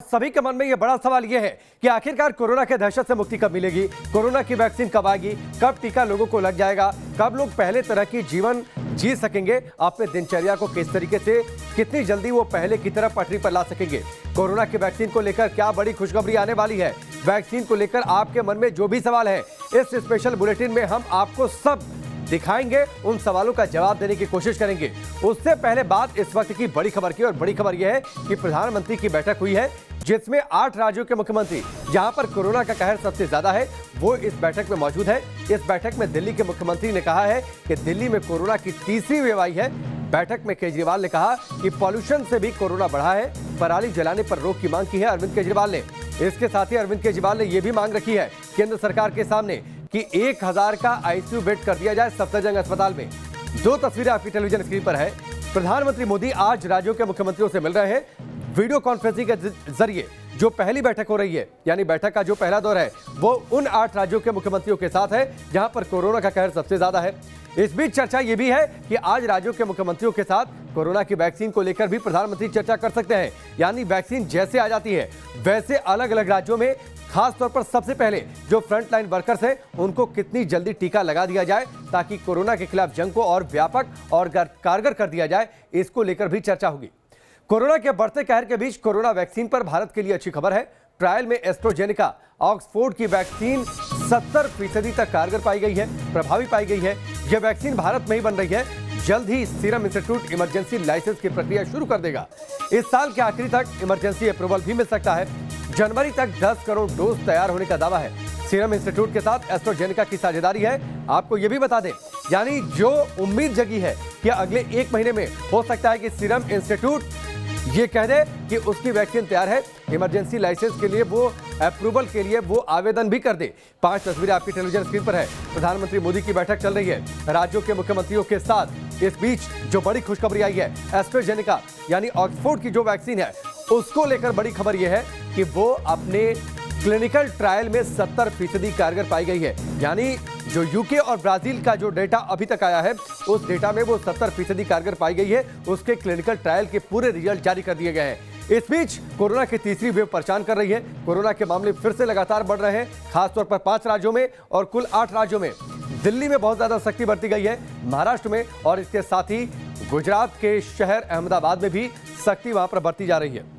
सभी के मन में यह बड़ा सवाल यह है कि आखिरकार कोरोना के दहशत से मुक्ति कब मिलेगी, कोरोना की वैक्सीन कब आएगी, कब टीका लोगों को लग जाएगा, कब लोग पहले तरह की जीवन जी सकेंगे, अपने दिनचर्या को किस तरीके से कितनी जल्दी वो पहले की तरह पटरी पर ला सकेंगे। कोरोना की वैक्सीन को लेकर क्या बड़ी खुशखबरी आने वाली है। वैक्सीन को लेकर आपके मन में जो भी सवाल है, इस स्पेशल बुलेटिन में हम आपको सब दिखाएंगे, उन सवालों का जवाब देने की कोशिश करेंगे। उससे पहले बात इस वक्त की बड़ी खबर की, और बड़ी खबर यह है कि प्रधानमंत्री की बैठक हुई है जिसमें 8 राज्यों के मुख्यमंत्री, जहां पर कोरोना का कहर सबसे ज्यादा है, वो इस बैठक में मौजूद है। इस बैठक में दिल्ली के मुख्यमंत्री ने कहा है कि दिल्ली में कोरोना की तीसरी वेव आई है। बैठक में केजरीवाल ने कहा कि पॉल्यूशन से भी कोरोना बढ़ा है। पराली जलाने पर रोक की मांग की है अरविंद केजरीवाल ने। इसके साथ ही अरविंद केजरीवाल ने यह भी मांग रखी है केंद्र सरकार के सामने कि 1000 का आईसीयू बेड कर दिया जाए सफदरजंग अस्पताल में। दो तस्वीरें आपकी टेलीविजन स्क्रीन पर है। प्रधानमंत्री मोदी आज राज्यों के मुख्यमंत्रियों से मिल रहे हैं वीडियो कॉन्फ्रेंसिंग के जरिए। जो पहली बैठक हो रही है, यानी बैठक का जो पहला दौर है, वो उन 8 राज्यों के मुख्यमंत्रियों के साथ है जहां पर कोरोना का कहर सबसे ज्यादा है। इस बीच चर्चा यह भी है कि आज राज्यों के मुख्यमंत्रियों के साथ कोरोना की वैक्सीन को लेकर भी प्रधानमंत्री चर्चा कर सकते हैं। यानी वैक्सीन जैसे आ जाती है वैसे अलग अलग राज्यों में, खास तौर पर सबसे पहले जो फ्रंटलाइन वर्कर्स हैं उनको कितनी जल्दी टीका लगा दिया जाए ताकि कोरोना के खिलाफ जंग को और व्यापक और कारगर कर दिया जाए, इसको लेकर भी चर्चा होगी। कोरोना के बढ़ते कहर के बीच कोरोना वैक्सीन पर भारत के लिए अच्छी खबर है। ट्रायल में एस्ट्राजेनेका ऑक्सफोर्ड की वैक्सीन 70% तक कारगर पाई गई है, प्रभावी पाई गई है। यह वैक्सीन भारत में ही बन रही है। जल्द ही सीरम इंस्टीट्यूट इमरजेंसी लाइसेंस की प्रक्रिया शुरू कर देगा। इस साल के आखिरी तक इमरजेंसी अप्रूवल भी मिल सकता है। जनवरी तक 10 करोड़ डोज तैयार होने का दावा है। सीरम इंस्टीट्यूट के साथ एस्ट्राजेनेका की साझेदारी है। आपको यह भी बता दें, यानी जो उम्मीद जगी है कि अगले 1 महीने में हो सकता है कि सीरम इंस्टीट्यूट ये कह दे कि उसकी वैक्सीन तैयार है, इमरजेंसी लाइसेंस के लिए वो अप्रूवल के लिए वो आवेदन भी कर दे। 5 तस्वीरें आपकी टेलीविजन स्क्रीन पर है। प्रधानमंत्री मोदी की बैठक चल रही है राज्यों के मुख्यमंत्रियों के साथ। इस बीच जो बड़ी खुशखबरी आई है, एस्ट्राजेनेका यानी ऑक्सफोर्ड की जो वैक्सीन है उसको लेकर बड़ी खबर यह है कि वो अपने क्लिनिकल ट्रायल में 70% कारगर पाई गई है। यानी जो यूके और ब्राजील का जो डेटा अभी तक आया है, उस डेटा में वो 70% कारगर पाई गई है। उसके क्लिनिकल ट्रायल के पूरे रिजल्ट जारी कर दिए गए हैं। इस बीच कोरोना की तीसरी वेव परेशान कर रही है। कोरोना के मामले फिर से लगातार बढ़ रहे हैं, खासतौर पर 5 राज्यों में और कुल 8 राज्यों में। दिल्ली में बहुत ज्यादा सख्ती बरती गई है, महाराष्ट्र में, और इसके साथ ही गुजरात के शहर अहमदाबाद में भी सख्ती वहां पर बरती जा रही है।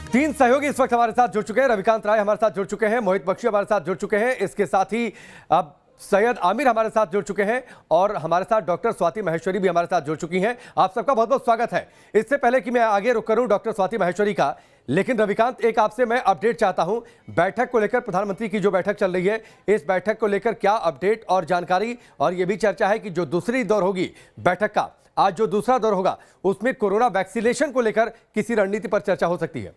तीन सहयोगी इस वक्त हमारे साथ जुड़ चुके हैं। रविकांत राय हमारे साथ जुड़ चुके हैं, मोहित बख्शी हमारे साथ जुड़ चुके हैं, इसके साथ ही अब सैयद आमिर हमारे साथ जुड़ चुके हैं, और हमारे साथ डॉक्टर स्वाति माहेश्वरी भी हमारे साथ जुड़ चुकी हैं। आप सबका बहुत बहुत स्वागत है। इससे पहले कि मैं आगे रुक करूं डॉक्टर स्वाति माहेश्वरी का, लेकिन रविकांत, एक आपसे मैं अपडेट चाहता हूं बैठक को लेकर। प्रधानमंत्री की जो बैठक चल रही है, इस बैठक को लेकर क्या अपडेट और जानकारी, और यह भी चर्चा है कि जो दूसरी दौर होगी बैठक का, आज जो दूसरा दौर होगा उसमें कोरोना वैक्सीनेशन को लेकर किसी रणनीति पर चर्चा हो सकती है।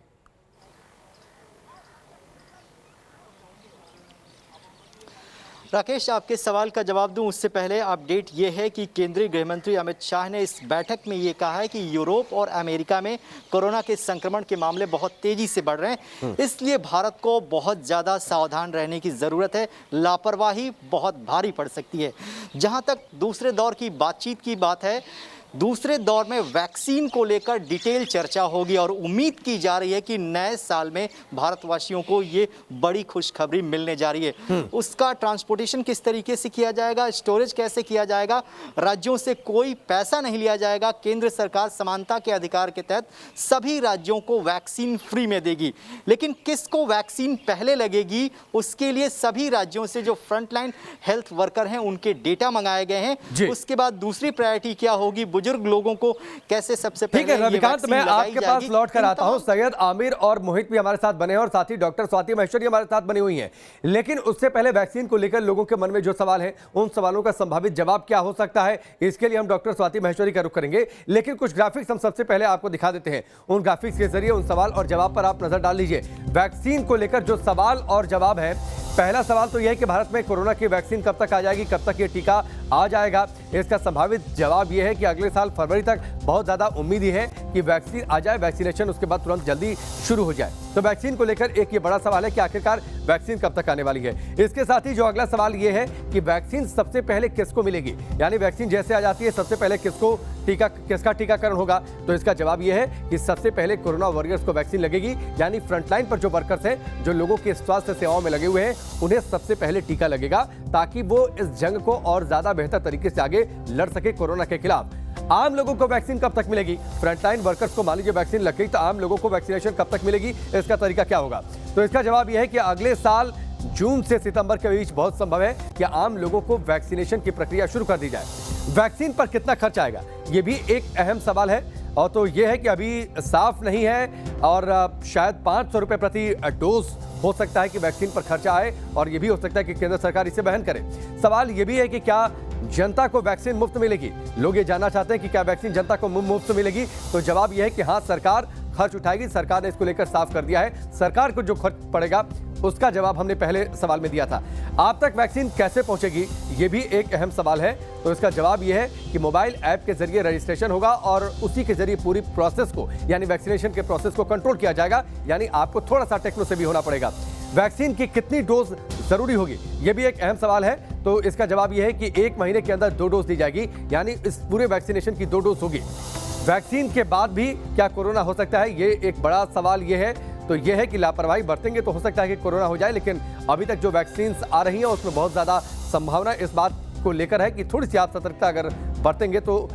राकेश, आपके सवाल का जवाब दूं उससे पहले अपडेट ये है कि केंद्रीय गृह मंत्री अमित शाह ने इस बैठक में ये कहा है कि यूरोप और अमेरिका में कोरोना के संक्रमण के मामले बहुत तेजी से बढ़ रहे हैं, इसलिए भारत को बहुत ज़्यादा सावधान रहने की ज़रूरत है। लापरवाही बहुत भारी पड़ सकती है। जहाँ तक दूसरे दौर की बातचीत की बात है, दूसरे दौर में वैक्सीन को लेकर डिटेल चर्चा होगी और उम्मीद की जा रही है कि नए साल में भारतवासियों को ये बड़ी खुशखबरी मिलने जा रही है। उसका ट्रांसपोर्टेशन किस तरीके से किया जाएगा, स्टोरेज कैसे किया जाएगा, राज्यों से कोई पैसा नहीं लिया जाएगा। केंद्र सरकार समानता के अधिकार के तहत सभी राज्यों को वैक्सीन फ्री में देगी, लेकिन किसको वैक्सीन पहले लगेगी उसके लिए सभी राज्यों से जो फ्रंटलाइन हेल्थ वर्कर हैं उनके डेटा मंगाए गए हैं। उसके बाद दूसरी प्रायोरिटी क्या होगी, बुजुर्ग लोगों को कैसे सबसे पहले। ठीक है रविकांत, मैं आपके पास लौट कर आता हूं। सैयद आमिर और मोहित भी हमारे साथ बने हैं और साथ ही डॉक्टर स्वाति माहेश्वरी हमारे साथ बनी हुई हैं। लेकिन उससे पहले वैक्सीन को लेकर लोगों के मन में जो सवाल है, उन सवालों का संभावित जवाब क्या हो सकता है, इसके लिए हम डॉक्टर स्वाति माहेश्वरी का रुख करेंगे। लेकिन कुछ ग्राफिक्स हम सबसे पहले आपको दिखा देते हैं। उन ग्राफिक्स के जरिए उन सवाल और जवाब पर आप नजर डाल लीजिए। वैक्सीन को लेकर जो सवाल और जवाब है, पहला सवाल तो यह है कि भारत में कोरोना की वैक्सीन कब तक आ जाएगी, कब तक ये टीका आ जाएगा। इसका संभावित जवाब यह है कि अगले साल फरवरी तक बहुत ज्यादा उम्मीद ही है कि वैक्सीन आ जाए, वैक्सीनेशन उसके बाद तुरंत जल्दी शुरू हो जाए। तो वैक्सीन को लेकर एक ये बड़ा सवाल है कि आखिरकार वैक्सीन कब तक आने वाली है। इसके साथ ही जो अगला सवाल ये है कि वैक्सीन सबसे पहले किसको मिलेगी, यानी वैक्सीन जैसे आ जाती है सबसे पहले किसका टीकाकरण होगा। तो इसका जवाब यह है कि सबसे पहले कोरोना वॉरियर्स को वैक्सीन लगेगी, यानी फ्रंटलाइन पर जो वर्कर्स हैं, जो लोगों की स्वास्थ्य सेवाओं में लगे हुए हैं, उन्हें सबसे पहले टीका लगेगा ताकि वो इस जंग को और ज्यादा बेहतर तरीके से आगे लड़ सके कोरोना के खिलाफ। आम लोगों को वैक्सीन कब तक मिलेगी? फ्रंटलाइन वर्कर्स को मान लीजिए वैक्सीन लग गई तो आम लोगों को वैक्सीनेशन कब तक मिलेगी, इसका तरीका क्या होगा? तो इसका जवाब यह है कि अगले साल जून से सितंबर के बीच बहुत संभव है कि आम लोगों को वैक्सीनेशन की प्रक्रिया शुरू कर दी जाए। वैक्सीन पर कितना खर्च आएगा, यह भी एक अहम सवाल है, और तो यह है कि अभी साफ नहीं है और शायद 500 रुपए प्रति डोज हो सकता है कि वैक्सीन पर खर्चा आए, और यह भी हो सकता है कि केंद्र सरकार इसे वहन करे। सवाल यह भी है कि क्या जनता को वैक्सीन मुफ्त मिलेगी? लोग ये जानना चाहते हैं कि क्या वैक्सीन जनता को मुफ्त मिलेगी। तो जवाब यह है कि हाँ, सरकार खर्च उठाएगी। सरकार ने इसको लेकर साफ कर दिया है। सरकार को जो खर्च पड़ेगा उसका जवाब हमने पहले सवाल में दिया था। आप तक वैक्सीन कैसे पहुंचेगी, ये भी एक अहम सवाल है। तो इसका जवाब यह है कि मोबाइल ऐप के जरिए रजिस्ट्रेशन होगा और उसी के जरिए पूरी प्रोसेस को, यानी वैक्सीनेशन के प्रोसेस को कंट्रोल किया जाएगा। यानी आपको थोड़ा सा टेक्नो से भी होना पड़ेगा। वैक्सीन की कितनी डोज जरूरी होगी, यह भी एक अहम सवाल है। तो इसका जवाब यह है कि 1 महीने के अंदर 2 डोज दी जाएगी, यानी इस पूरे वैक्सीनेशन की 2 डोज होगी। वैक्सीन के बाद भी क्या कोरोना हो सकता है, ये एक बड़ा सवाल ये है। तो यह है कि लापरवाही बरतेंगे तो हो सकता है कि कोरोना हो जाए, लेकिन अभी तक जो वैक्सीन आ रही हैं उसमें बहुत ज्यादा संभावना इस बात को लेकर है कि थोड़ी सी आप सतर्कता अगर बरतेंगे तो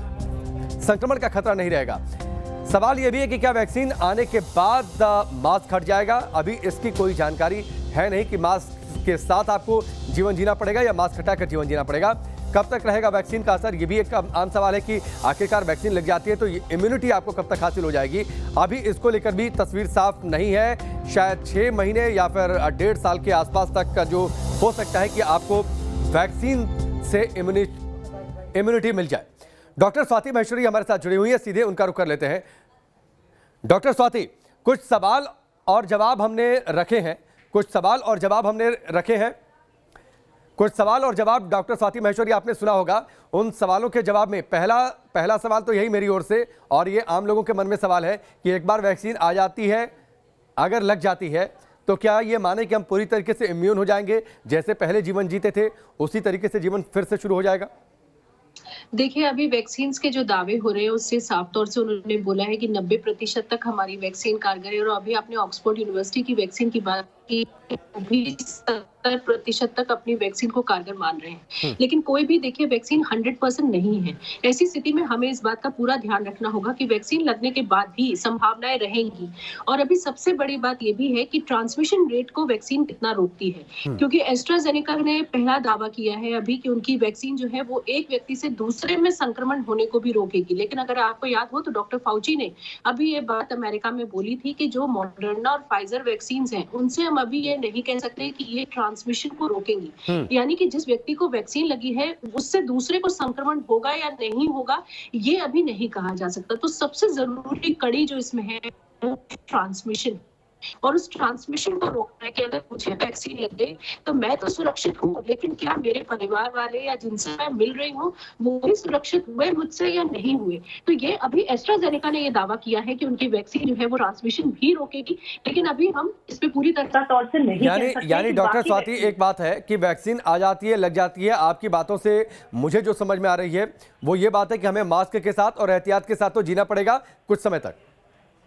संक्रमण का खतरा नहीं रहेगा। सवाल यह भी है कि क्या वैक्सीन आने के बाद मास्क हट जाएगा? अभी इसकी कोई जानकारी है नहीं कि मास्क के साथ आपको जीवन जीना पड़ेगा या मास्क हटाकर जीवन जीना पड़ेगा। कब तक रहेगा वैक्सीन का असर, ये भी एक आम सवाल है कि आखिरकार वैक्सीन लग जाती है तो इम्यूनिटी आपको कब तक हासिल हो जाएगी। अभी इसको लेकर भी तस्वीर साफ नहीं है। शायद 6 महीने या फिर 1.5 साल के आसपास तक का जो हो सकता है कि आपको वैक्सीन से इम्यूनिटी मिल जाए। डॉक्टर स्वाति महेश्वरी हमारे साथ जुड़ी हुई है, सीधे उनका रुख कर लेते हैं। डॉक्टर स्वाति, कुछ सवाल और जवाब हमने रखे हैं, कुछ सवाल और जवाब डॉक्टर स्वाति महेश्वरी आपने सुना होगा। उन सवालों के जवाब में पहला सवाल तो यही मेरी ओर से, और ये आम लोगों के मन में सवाल है कि एक बार वैक्सीन आ जाती है, अगर लग जाती है तो क्या ये माने कि हम पूरी तरीके से इम्यून हो जाएंगे, जैसे पहले जीवन जीते थे उसी तरीके से जीवन फिर से शुरू हो जाएगा? देखिए, अभी वैक्सीन के जो दावे हो रहे हैं उससे साफ तौर से उन्होंने बोला है कि 90% तक हमारी वैक्सीन कारगर है, और अभी आपने ऑक्सफोर्ड यूनिवर्सिटी की वैक्सीन की बात की, भी 70% तक अपनी वैक्सीन को कारगर मान रहे हैं। लेकिन कोई भी देखिए वैक्सीन 100% नहीं है। ऐसी स्थिति में हमें इस बात का पूरा ध्यान रखना होगा कि वैक्सीन लगने के बाद भी संभावनाएं रहेंगी। और अभी सबसे बड़ी बात यह भी है कि ट्रांसमिशन रेट को वैक्सीन कितना रोकती है, क्योंकि एस्ट्राजेनेका ने पहला दावा किया है अभी कि उनकी वैक्सीन जो है वो एक व्यक्ति से दूसरे में संक्रमण होने को भी रोकेगी। लेकिन अगर आपको याद हो तो डॉक्टर फाउची ने अभी ये बात अमेरिका में बोली थी कि जो मॉडर्ना और फाइजर वैक्सीन हैं उनसे हम अभी ये नहीं कह सकते कि ये ट्रांसमिशन को रोकेंगी। यानी कि जिस व्यक्ति को वैक्सीन लगी है उससे दूसरे को संक्रमण होगा या नहीं होगा ये अभी नहीं कहा जा सकता। तो सबसे जरूरी कड़ी जो इसमें है वो ट्रांसमिशन, और उस ट्रांसमिशन को रोकने के अगर मुझे वैक्सीन लग गई तो मैं तो सुरक्षित हूँ, लेकिन क्या मेरे परिवार वाले या जिनसे मैं मिल रही हूँ वो भी सुरक्षित हुए मुझसे या नहीं हुए? तो ये अभी एस्ट्राजेनेका ने ये दावा किया है कि उनकी वैक्सीन जो है वो ट्रांसमिशन भी रोकेगी, लेकिन अभी हम इस पे पूरी तरह तौर से नहीं कह सकते। यानी डॉक्टर स्वाति, एक बात है कि वैक्सीन आ जाती है, लग जाती है, आपकी बातों से मुझे जो समझ में आ रही है वो ये बात है कि हमें मास्क के साथ और एहतियात के साथ तो जीना पड़ेगा कुछ समय तक।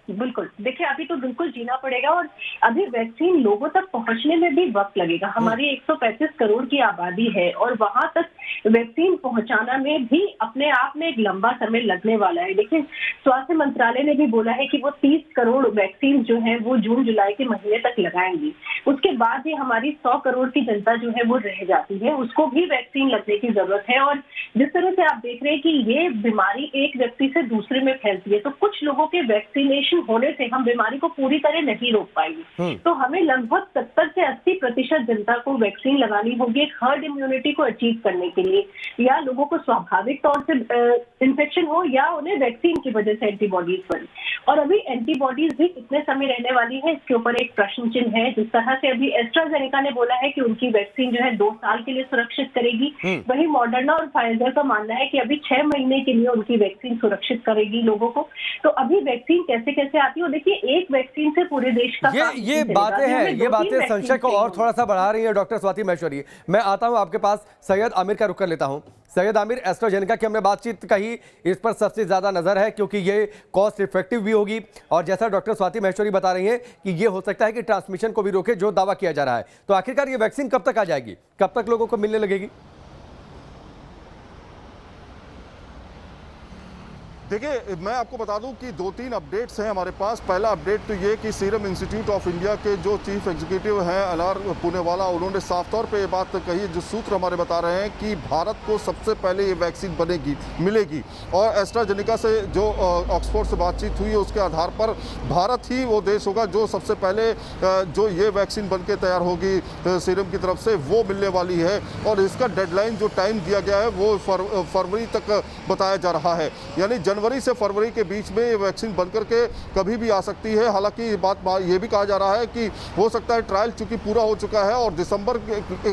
बिल्कुल, देखिए अभी तो बिल्कुल जीना पड़ेगा, और अभी वैक्सीन लोगों तक पहुंचने में भी वक्त लगेगा। हमारी 135 करोड़ की आबादी है और वहां तक वैक्सीन पहुंचाना में भी अपने आप में एक लंबा समय लगने वाला है। लेकिन स्वास्थ्य मंत्रालय ने भी बोला है कि वो 30 करोड़ वैक्सीन जो है वो जून जुलाई के महीने तक लगाएंगी। उसके बाद ही हमारी 100 करोड़ की जनता जो है वो रह जाती है, उसको भी वैक्सीन लगने की जरूरत है। और जिस तरह से आप देख रहे हैं कि ये बीमारी एक व्यक्ति से दूसरे में फैलती है, तो कुछ लोगों के वैक्सीनेशन होने से हम बीमारी को पूरी तरह नहीं रोक पाएंगे। तो हमें लगभग 70 से 80% जनता को वैक्सीन लगानी होगी एक हर्ड इम्यूनिटी को अचीव करने के लिए, या लोगों को स्वाभाविक तौर से इन्फेक्शन हो या उन्हें वैक्सीन की वजह से एंटीबॉडीज बने। और अभी एंटीबॉडीज भी कितने समय रहने वाली है इसके ऊपर एक प्रश्न चिन्ह है। जिस तरह से अभी एस्ट्राजेनेका ने बोला है कि उनकी वैक्सीन जो है 2 साल के लिए सुरक्षित करेगी, वही मॉडर्ना और फाइजर का मानना है कि अभी 6 महीने के लिए उनकी वैक्सीन सुरक्षित करेगी लोगों को। तो अभी वैक्सीन कैसे कैसे कैसे आती है। और देखिए एक वैक्सीन से पूरे देश का काम नहीं ये चलेगा। बातें अभी हैं, हमें ये 2-3 बातें वैक्सीन संशय को और चाहिए। थोड़ा सा बढ़ा रही है डॉक्टर स्वाति महेश्वरी। मैं आता हूं आपके पास, सैयद आमिर का रुख कर लेता हूं। सैयद आमिर, एस्ट्राजेनेका की हमने बातचीत कही, इस पर सबसे ज्यादा नजर है क्योंकि ये कॉस्ट इफेक्टिव भी होगी और जैसा डॉक्टर स्वाति महेश्वरी बता रही हैं कि ये हो सकता है कि ट्रांसमिशन को भी रोके, जो दावा किया जा रहा है। तो आखिरकार ये वैक्सीन कब तक आ जाएगी, कब तक लोगों को मिलने लगेगी? देखिए, मैं आपको बता दूं कि 2-3 अपडेट्स हैं हमारे पास। पहला अपडेट तो ये कि सीरम इंस्टीट्यूट ऑफ इंडिया के जो चीफ एग्जीक्यूटिव हैं अनार पूनेवाला, उन्होंने साफ तौर पे ये बात कही, जो सूत्र हमारे बता रहे हैं कि भारत को सबसे पहले ये वैक्सीन मिलेगी। और एस्ट्राजेनेका से जो ऑक्सफोर्ड से बातचीत हुई है उसके आधार पर भारत ही वो देश होगा जो सबसे पहले जो ये वैक्सीन बन के तैयार होगी सीरम की तरफ से, वो मिलने वाली है। और इसका डेडलाइन जो टाइम दिया गया है वो फरवरी तक बताया जा रहा है, यानी जनवरी से फरवरी के बीच में ये वैक्सीन बनकर के कभी भी आ सकती है। हालांकि ये भी कहा जा रहा है कि हो सकता है ट्रायल चूंकि पूरा हो चुका है और दिसंबर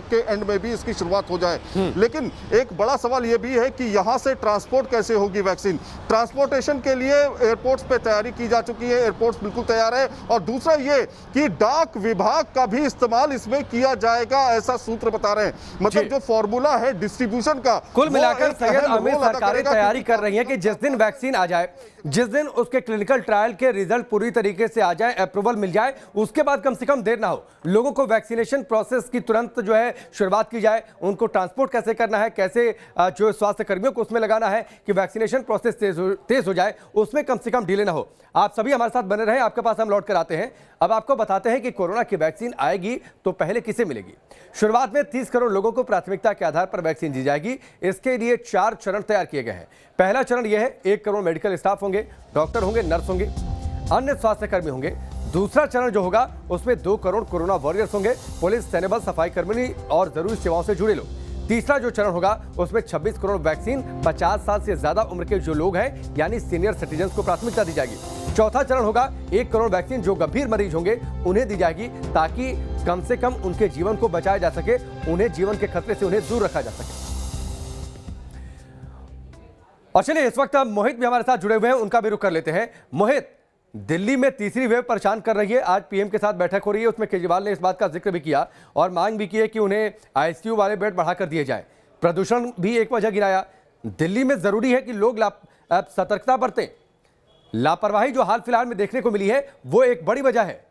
के एंड में भी इसकी शुरुआत हो जाए। लेकिन एक बड़ा सवाल ये भी है कि यहां से ट्रांसपोर्ट कैसे होगी वैक्सीन। ट्रांसपोर्टेशन के लिए एयरपोर्ट्स पे तैयारी की जा चुकी है, एयरपोर्ट्स बिल्कुल तैयार है। और दूसरा ये कि डाक विभाग का भी इस्तेमाल इसमें किया जाएगा, ऐसा सूत्र बता रहे हैं। मतलब जो फॉर्मूला है डिस्ट्रीब्यूशन का, कुल मिलाकर सैयद आमिर, सरकारें तैयारी कर रही है कि जिस दिन वैक्सीन आ जाए, जिस दिन उसके क्लिनिकल ट्रायल के रिजल्ट पूरी तरीके से आ जाए, अप्रूवल मिल जाए, उसके बाद कम से कम देर ना हो, लोगों को वैक्सीनेशन प्रोसेस की तुरंत जो है शुरुआत की जाए। उनको ट्रांसपोर्ट कैसे करना है, कैसे जो स्वास्थ्य कर्मियों को उसमें लगाना है कि वैक्सीनेशन प्रोसेस तेज हो जाए, उसमें कम से कम डिले ना हो। आप सभी हमारे साथ बने रहे, आपके पास हम लौट कर आते हैं। अब आपको बताते हैं कि कोरोना की वैक्सीन आएगी तो पहले किसे मिलेगी। शुरुआत में 30 करोड़ लोगों को प्राथमिकता के आधार पर वैक्सीन दी जाएगी। इसके लिए 4 चरण तैयार किए गए हैं। पहला चरण यह है, 1 करोड़ मेडिकल स्टाफ होंगे, डॉक्टर होंगे, नर्स होंगे, अन्य स्वास्थ्य कर्मी होंगे। दूसरा चरण जो होगा उसमें 2 करोड़ कोरोना वॉरियर्स होंगे, पुलिस, सैनिक, सफाई कर्मी और जरूरी सेवाओं से जुड़े लोग। तीसरा जो चरण होगा उसमें 26 करोड़ वैक्सीन 50 साल से ज्यादा उम्र के जो लोग हैं यानी सीनियर सिटीजन को प्राथमिकता दी जाएगी। चौथा चरण होगा 1 करोड़ वैक्सीन जो गंभीर मरीज होंगे उन्हें दी जाएगी, ताकि कम से कम उनके जीवन को बचाया जा सके, उन्हें जीवन के खतरे से उन्हें दूर रखा जा सके। और चलिए इस वक्त मोहित भी हमारे साथ जुड़े हुए हैं, उनका भी रुख कर लेते हैं। मोहित, दिल्ली में तीसरी वेव परेशान कर रही है। आज पीएम के साथ बैठक हो रही है, उसमें केजरीवाल ने इस बात का जिक्र भी किया और मांग भी की है कि उन्हें आईसीयू वाले बेड बढ़ाकर दिए जाए। प्रदूषण भी एक वजह गिनाया। दिल्ली में जरूरी है कि लोग सतर्कता बरतें। लापरवाही जो हाल फिलहाल में देखने को मिली है वो एक बड़ी वजह है।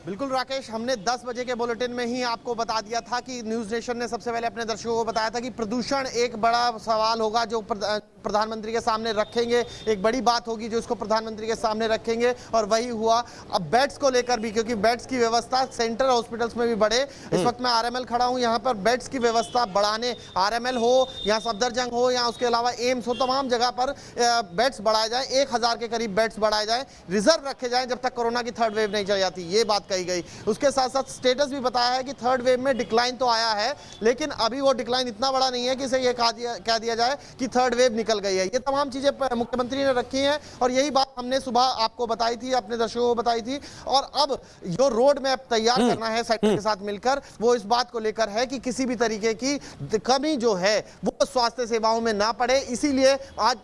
बिल्कुल राकेश, हमने 10 बजे के बुलेटिन में ही आपको बता दिया था कि न्यूज़ नेशन ने सबसे पहले अपने दर्शकों को बताया था कि प्रदूषण एक बड़ा सवाल होगा जो प्रधानमंत्री के सामने रखेंगे, एक बड़ी बात होगी जो इसको प्रधानमंत्री के सामने रखेंगे। और वही हुआ। अब बेड्स को लेकर भी, क्योंकि बेड्स की व्यवस्था सेंट्रल हॉस्पिटल्स में भी बढ़े। इस वक्त मैं आरएमएल खड़ा हूं, यहाँ पर बेड्स की व्यवस्था बढ़ाने, आरएमएल हो या सफदरजंग हो या उसके अलावा एम्स हो, तमाम जगह पर बेड्स बढ़ाए जाए। 1000 के करीब बेड्स बढ़ाए जाए, रिजर्व रखे जाए जब तक कोरोना की 3rd वेव नहीं चल जाती, ये बात कही गई। उसके साथ साथ स्टेटस भी बताया है कि 3rd वेव में डिक्लाइन तो आया है, लेकिन अभी वो डिक्लाइन इतना बड़ा नहीं है कि इसे ये कह दिया जाए कि 3rd वेव निकल गई है। ये तमाम चीजें मुख्यमंत्री ने रखी हैं और यही बात हमने सुबह आपको बताई थी, अपने दर्शकों को बताई थी। और अब जो रोड मैप तैयार करना है सेक्टर के साथ मिलकर, वो इस बात को लेकर है कि किसी भी तरीके की कमी जो है वो स्वास्थ्य सेवाओं में ना पड़े। इसीलिए आज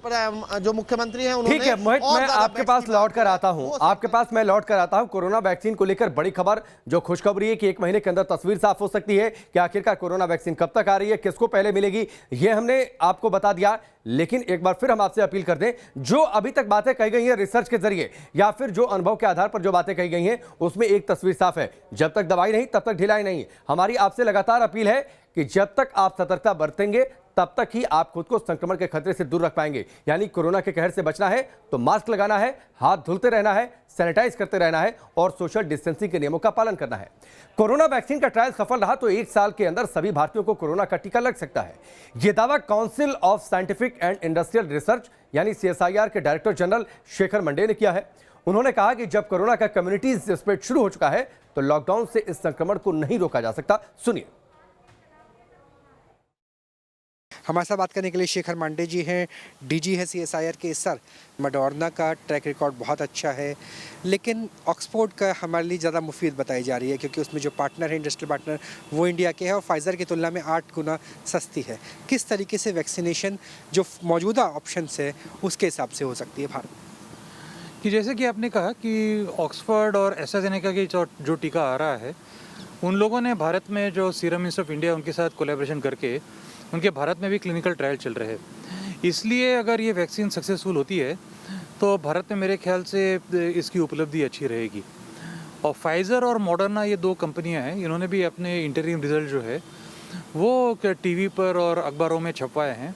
जो मुख्यमंत्री हैं उन्होंने, ठीक है मोहित, मैं आपके पास लौट कर आता हूं, कोरोना वैक्सीन को लेकर बड़ी खबर जो खुशखबरी है कि 1 महीने के अंदर तस्वीर साफ हो सकती है कि आखिरकार कोरोना वैक्सीन कब तक आ रही है, किसको पहले मिलेगी, यह हमने आपको बता दिया। लेकिन एक बार फिर हम आपसे अपील कर दें, जो अभी तक बातें कही गई हैं रिसर्च के जरिए या फिर जो अनुभव के आधार पर जो बातें कही गई हैं उसमें एक तस्वीर साफ है, जब तक दवाई नहीं तब तक ढिलाई नहीं। हमारी आपसे लगातार अपील है कि जब तक आप सतर्कता बरतेंगे तब तक ही आप खुद को संक्रमण के खतरे से दूर रख पाएंगे। यानी कोरोना के कहर से बचना है तो मास्क लगाना है, हाथ धुलते रहना है, सैनिटाइज करते रहना है और सोशल डिस्टेंसिंग के नियमों का पालन करना है। कोरोना वैक्सीन का ट्रायल सफल रहा तो 1 साल के अंदर सभी भारतीयों को कोरोना का टीका लग सकता है। यह दावा council of scientific and industrial research यानी CSIR के डायरेक्टर जनरल शेखर मंडे ने किया है। उन्होंने कहा कि जब कोरोना का कम्युनिटी स्प्रेड शुरू हो चुका है तो लॉकडाउन से इस संक्रमण को नहीं रोका जा सकता। सुनिए। हमारे साथ बात करने के लिए शेखर मांडे जी हैं, डीजी है CSIR के। सर, मॉडर्ना का ट्रैक रिकॉर्ड बहुत अच्छा है, लेकिन ऑक्सफोर्ड का हमारे लिए ज़्यादा मुफीद बताई जा रही है, क्योंकि उसमें जो पार्टनर है, इंडस्ट्रियल पार्टनर, वो इंडिया के हैं और फाइज़र की तुलना में 8 गुना सस्ती है। किस तरीके से वैक्सीनेशन जो मौजूदा ऑप्शंस है उसके हिसाब से हो सकती है भारत? कि जैसे कि आपने कहा कि ऑक्सफोर्ड और एस्ट्राजेनेका की जो टीका आ रहा है, उन लोगों ने भारत में जो सीरम इंस्टीट्यूट ऑफ इंडिया उनके साथ कोलैबोरेशन करके उनके भारत में भी क्लिनिकल ट्रायल चल रहे हैं। इसलिए अगर ये वैक्सीन सक्सेसफुल होती है तो भारत में मेरे ख्याल से इसकी उपलब्धि अच्छी रहेगी। और फाइज़र और मॉडर्ना ये 2 कंपनियां हैं, इन्होंने भी अपने इंटरिम रिजल्ट जो है वो टीवी पर और अखबारों में छपवाए हैं,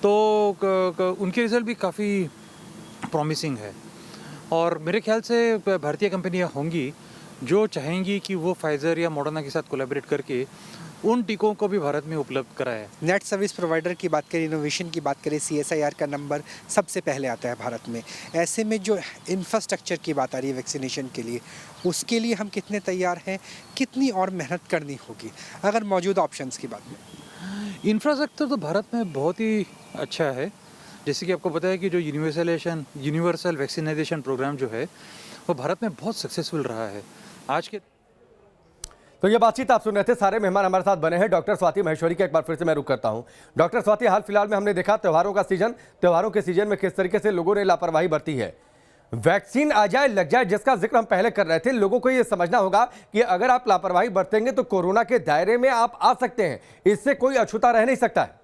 तो उनके रिजल्ट भी काफ़ी प्रॉमिसिंग है। और मेरे ख्याल से भारतीय कंपनियां होंगी जो चाहेंगी कि वो फाइज़र या मॉडर्ना के साथ कोलैबोरेट करके उन टीकों को भी भारत में उपलब्ध कराए। नेट सर्विस प्रोवाइडर की बात करें, इनोवेशन की बात करें, CSIR का नंबर सबसे पहले आता है भारत में। ऐसे में जो इंफ्रास्ट्रक्चर की बात आ रही है वैक्सीनेशन के लिए, उसके लिए हम कितने तैयार हैं, कितनी और मेहनत करनी होगी अगर मौजूदा ऑप्शंस की बात में? इंफ्रास्ट्रक्चर तो भारत में बहुत ही अच्छा है। जैसे कि आपको पता है कि जो यूनिवर्सल वैक्सीनाइजेशन प्रोग्राम जो है वो भारत में बहुत सक्सेसफुल रहा है। आज के तो ये बातचीत आप सुन रहे थे। सारे मेहमान हमारे साथ बने हैं। डॉक्टर स्वाति महेश्वरी के एक बार फिर से मैं रुक करता हूं। डॉक्टर स्वाति, हाल फिलहाल में हमने देखा त्योहारों का सीजन, त्योहारों के सीजन में किस तरीके से लोगों ने लापरवाही बरती है। वैक्सीन आ जाए लग जाए जिसका जिक्र हम पहले कर रहे थे, लोगों को ये समझना होगा कि अगर आप लापरवाही बरतेंगे तो कोरोना के दायरे में आप आ सकते हैं, इससे कोई अछूता रह नहीं सकता है।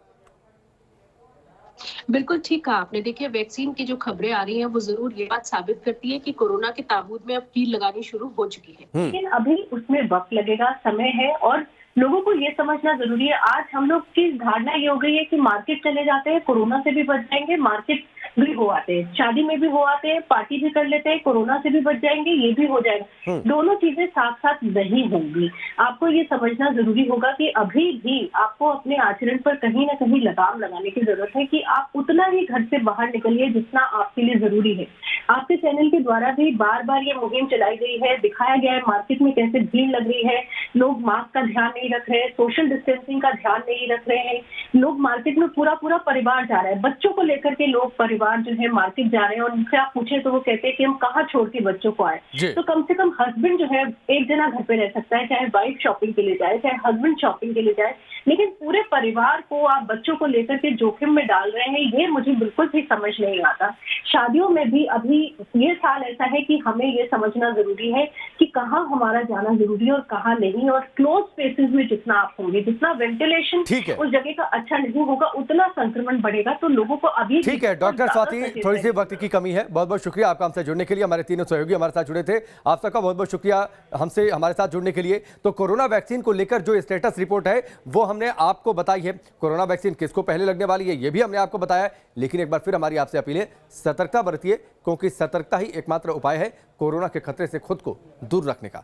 बिल्कुल ठीक कहा आपने। देखिए, वैक्सीन की जो खबरें आ रही हैं वो जरूर ये बात साबित करती है कि कोरोना के ताबूत में अब कील लगानी शुरू हो चुकी है। लेकिन अभी उसमें वक्त लगेगा, समय है, और लोगों को ये समझना जरूरी है। आज हम लोग की धारणा ये हो गई है कि मार्केट चले जाते हैं, कोरोना से भी बच जाएंगे, मार्केट भी हो आते हैं, शादी में भी हो आते हैं, पार्टी भी कर लेते हैं, कोरोना से भी बच जाएंगे, ये भी हो जाएगा। दोनों चीजें साथ साथ नहीं होंगी। आपको ये समझना जरूरी होगा कि अभी भी आपको अपने आचरण पर कहीं ना कहीं लगाम लगाने की जरूरत है कि आप उतना ही घर से बाहर निकलिए जितना आपके लिए जरूरी है। आपके चैनल के द्वारा भी बार बार ये मुहिम चलाई गई है, दिखाया गया है मार्केट में कैसे भीड़ लग रही है, लोग मास्क का ध्यान नहीं रख रहे हैं, सोशल डिस्टेंसिंग का ध्यान नहीं रख रहे हैं, लोग मार्केट में पूरा परिवार जा रहा है, बच्चों को लेकर के लोग परिवार जो है मार्केट जा रहे हैं, और उनसे आप पूछे तो वो कहते हैं कि हम कहाँ छोड़ के बच्चों को आए। तो कम से कम हस्बैंड जो है एक जना घर पे रह सकता है, चाहे वाइफ शॉपिंग के लिए जाए, चाहे हस्बैंड शॉपिंग के लिए जाए, लेकिन पूरे परिवार को आप बच्चों को लेकर के जोखिम में डाल रहे हैं, ये मुझे बिल्कुल भी समझ नहीं आता। शादियों में भी अभी ये साल ऐसा है कि हमें ये समझना जरूरी है कि कहाँ हमारा जाना जरूरी है और कहाँ नहीं, और क्लोज स्पेसेस में जितना आप होंगे, जितना वेंटिलेशन उस जगह का अच्छा नहीं होगा, उतना संक्रमण बढ़ेगा। तो लोगों को अभी ठीक है। डॉक्टर स्वाति, थोड़ी सी वक्त की कमी है, बहुत बहुत शुक्रिया आपका हमसे जुड़ने के लिए। हमारे तीनों सहयोगी हमारे साथ जुड़े थे, आप सबका बहुत बहुत शुक्रिया हमसे हमारे साथ जुड़ने के लिए। तो कोरोना वैक्सीन को लेकर जो स्टेटस रिपोर्ट है वो हमने आपको बताई है। कोरोना वैक्सीन किसको पहले लगने वाली है ये भी हमने आपको बताया, लेकिन एक बार फिर हमारी आपसे अपील है, सतर्कता बरतिए, क्योंकि सतर्कता ही एकमात्र उपाय है कोरोना के खतरे से खुद को दूर रखने का।